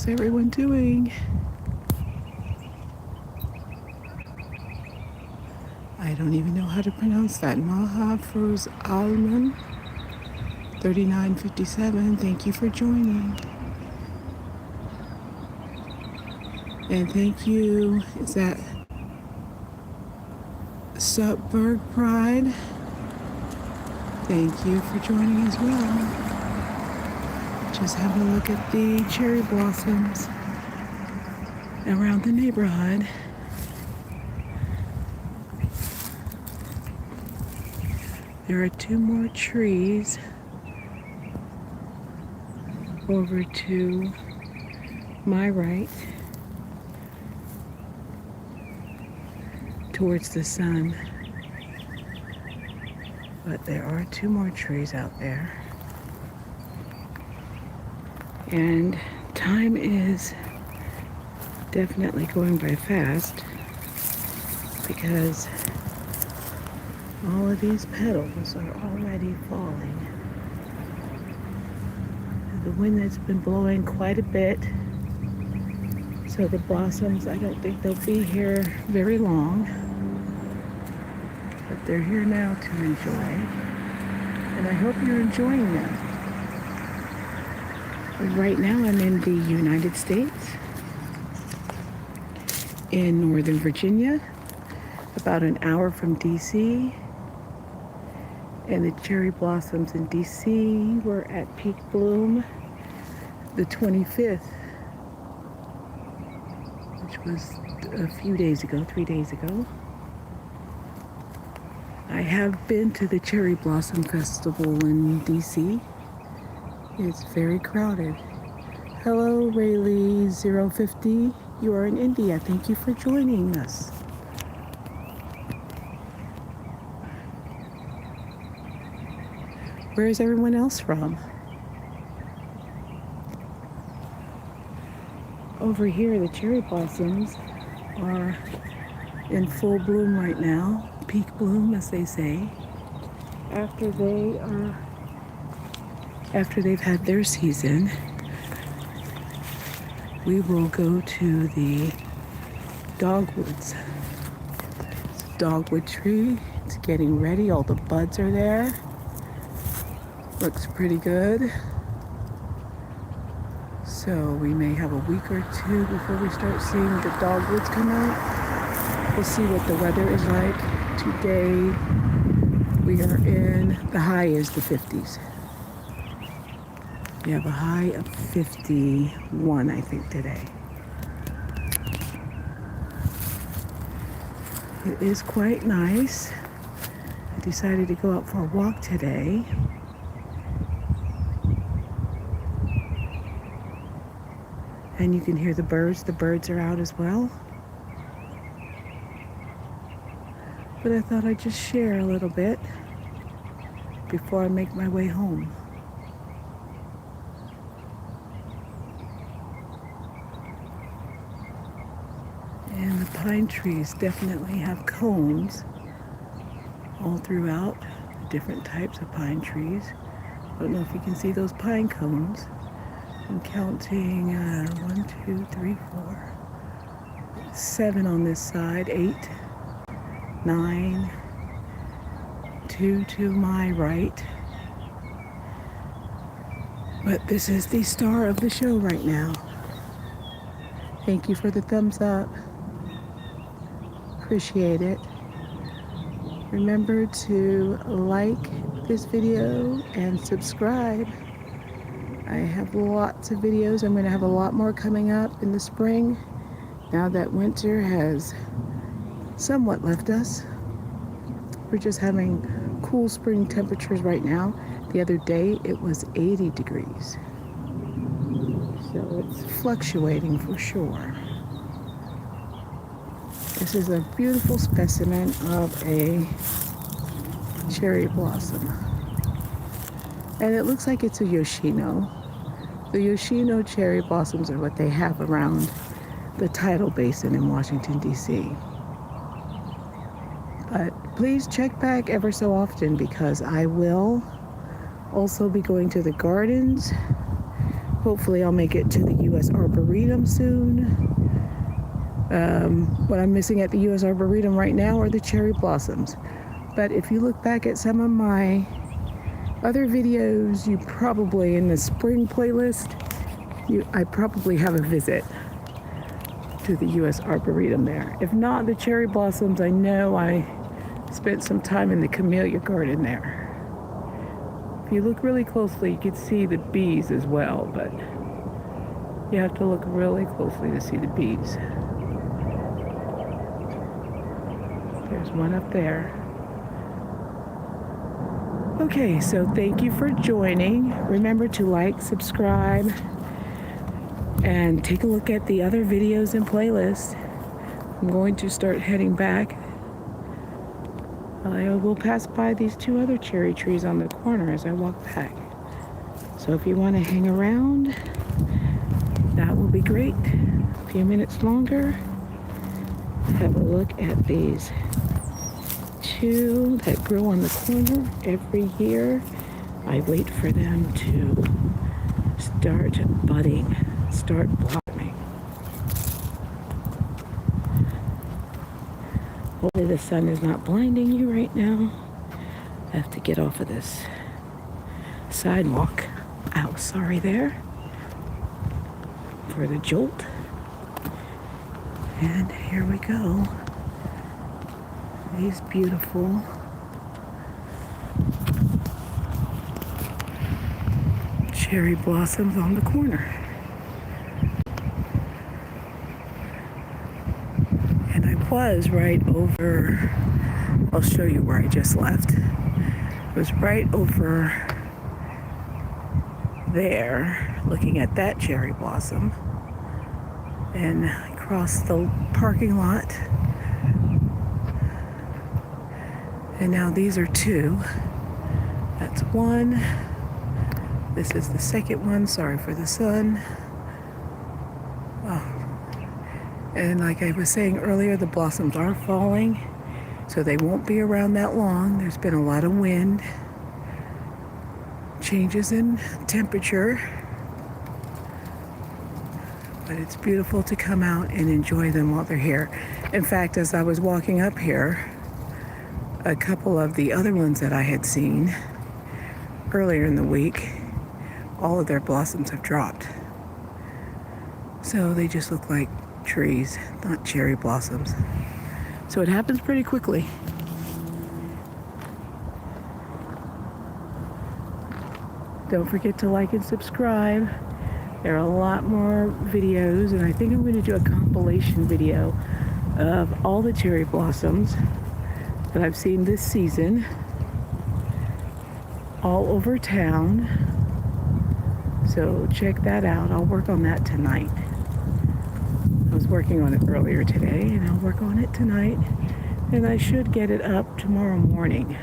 How's everyone doing? I don't even know how to pronounce that. Maha Froz Alman 3957. Thank you for joining. And thank you. Is that Supberg Pride? Thank you for joining as well. Just having a look at the cherry blossoms around the neighborhood. There are 2 more trees over to my right towards the sun. But there are 2 more trees out there. And time is definitely going by fast because all of these petals are already falling. The wind has been blowing quite a bit, so the blossoms, I don't think they'll be here very long, but they're here now to enjoy, and I hope you're enjoying them. Right now I'm in the United States, in Northern Virginia, about an hour from DC. And the cherry blossoms in DC were at peak bloom the 25th, which was a few days ago, 3 days ago. I have been to the Cherry Blossom Festival in DC. It's very crowded. Hello, Rayleigh 050. You are in India. Thank you for joining us. Where is everyone else from? Over here, the cherry blossoms are in full bloom right now, peak bloom, as they say. After they've had their season, we will go to the dogwoods. It's a dogwood tree. It's getting ready. All the buds are there. Looks pretty good. So we may have a week or 2 before we start seeing the dogwoods come out. We'll see what the weather is like. Today we are in, the high is the 50s. We have a high of 51, I think, today. It is quite nice. I decided to go out for a walk today. And you can hear the birds. The birds are out as well. But I thought I'd just share a little bit before I make my way home. And the pine trees definitely have cones all throughout, different types of pine trees. I don't know if you can see those pine cones. I'm counting 1, 2, 3, 4, 7 on this side, 8, 9, 2 to my right. But this is the star of the show right now. Thank you for the thumbs up. Appreciate it. Remember to like this video and subscribe. I have lots of videos. I'm going to have a lot more coming up in the spring, now that winter has somewhat left us. We're just having cool spring temperatures right now. The other day it was 80 degrees. So it's fluctuating for sure. This is a beautiful specimen of a cherry blossom. And it looks like it's a Yoshino. The Yoshino cherry blossoms are what they have around the tidal basin in Washington, D.C. But please check back ever so often because I will also be going to the gardens Hopefully I'll make it to the U.S. Arboretum soon. What I'm missing at the U.S. Arboretum right now are the cherry blossoms. But if you look back at some of my other videos, you probably, in the spring playlist, I probably have a visit to the U.S. Arboretum there. If not the cherry blossoms, I know I spent some time in the camellia garden there. If you look really closely, you can see the bees as well, but you have to look really closely to see the bees. There's one up there. Okay, so thank you for joining. Remember to like, subscribe, and take a look at the other videos and playlists. I'm going to start heading back. I will pass by these two other cherry trees on the corner as I walk back. So if you want to hang around, that will be great. A few minutes longer. Have a look at these two that grow on the corner every year. I wait for them to start budding, start blossoming. Hopefully the sun is not blinding you right now. I have to get off of this sidewalk. Ow, sorry there for the jolt. And here we go. These beautiful cherry blossoms on the corner. And I was right over, I'll show you where I just left. I was right over there looking at that cherry blossom. And I crossed the parking lot. And now these are two. That's one. This is the second one. Sorry for the sun. Oh. And like I was saying earlier, the blossoms are falling, so they won't be around that long. There's been a lot of wind, changes in temperature. But it's beautiful to come out and enjoy them while they're here. In fact, as I was walking up here, a couple of the other ones that I had seen earlier in the week, all of their blossoms have dropped. So they just look like trees, not cherry blossoms. So it happens pretty quickly. Don't forget to like and subscribe. There are a lot more videos, and I think I'm going to do a compilation video of all the cherry blossoms that I've seen this season all over town. So check that out. I'll work on that tonight. I was working on it earlier today, and I'll work on it tonight, and I should get it up tomorrow morning.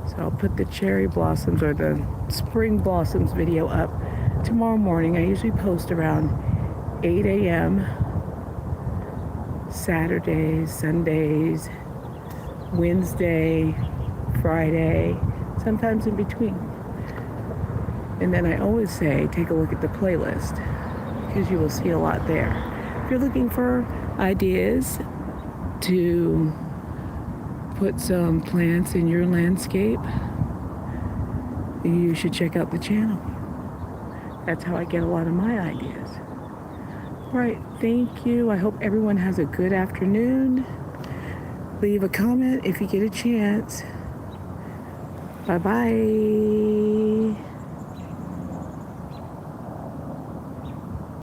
So I'll put the cherry blossoms or the spring blossoms video up tomorrow morning. I usually post around 8 a.m. Saturdays, Sundays, Wednesday, Friday, sometimes in between. And then I always say, take a look at the playlist, because you will see a lot there. If you're looking for ideas to put some plants in your landscape, you should check out the channel. That's how I get a lot of my ideas. All right, thank you. I hope everyone has a good afternoon. Leave a comment if you get a chance. Bye-bye.